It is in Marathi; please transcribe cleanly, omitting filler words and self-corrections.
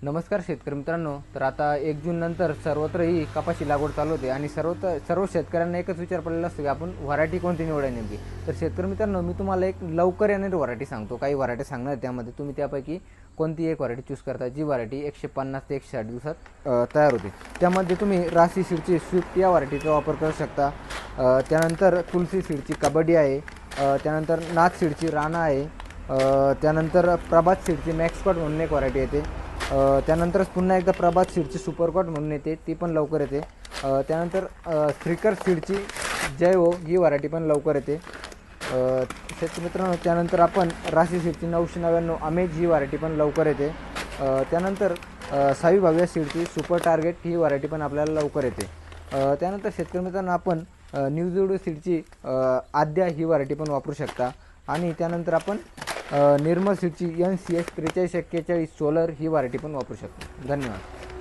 नमस्कार शेतकरी मित्रांनो. तर आता 1 जून नंतर सर्वत्र ही कपाशी लागवड चालू होते आणि सर्व शेतकऱ्यांना एकच विचार पडलेला असतो की आपण व्हरायटी कोणती निवडायची नेमकी. तर शेतकरी मित्रांनो, मी तुम्हाला एक लवकर येणारी व्हरायटी सांगतो. काही व्हरायटी सांगणार आहे, त्यामध्ये तुम्ही त्यापैकी कोणती एक व्हरायटी चूज करता, जी व्हरायटी 150 ते 160 दिवसात तयार होते. त्यामध्ये तुम्ही राशी सीडची स्विफ्ट या व्हरायटीचा वापर करू शकता. त्यानंतर तुलसी सीडची कबड्डी आहे. त्यानंतर नाथ सीडची राणा आहे. त्यानंतर प्रभात सीडची मॅक्सकॉट म्हणून एक व्हरायटी येते. त्यानंतर पुन्हा एकदा प्रभात सीडची सुपरकॉट म्हणून येते, ती पण लवकर येते. त्यानंतर श्रीकर सीडची जयहो ही व्हरायटी पण लवकर येते. शेतकरी मित्रांनो, त्यानंतर आपण राशी सीडची 999 अमेज ही व्हरायटी पण लवकर येते. त्यानंतर सावी भव्य सीडची सुपर टार्गेट ही व्हरायटी पण आपल्याला लवकर येते. त्यानंतर शेतकरी मित्रांनो, आपण न्यूझिडो सीडची आद्या ही व्हरायटी पण वापरू शकता. आणि त्यानंतर आपण निर्मल सीडची NCS 4341 सोलर ही व्हरायटी पण वापरू शकतो. धन्यवाद.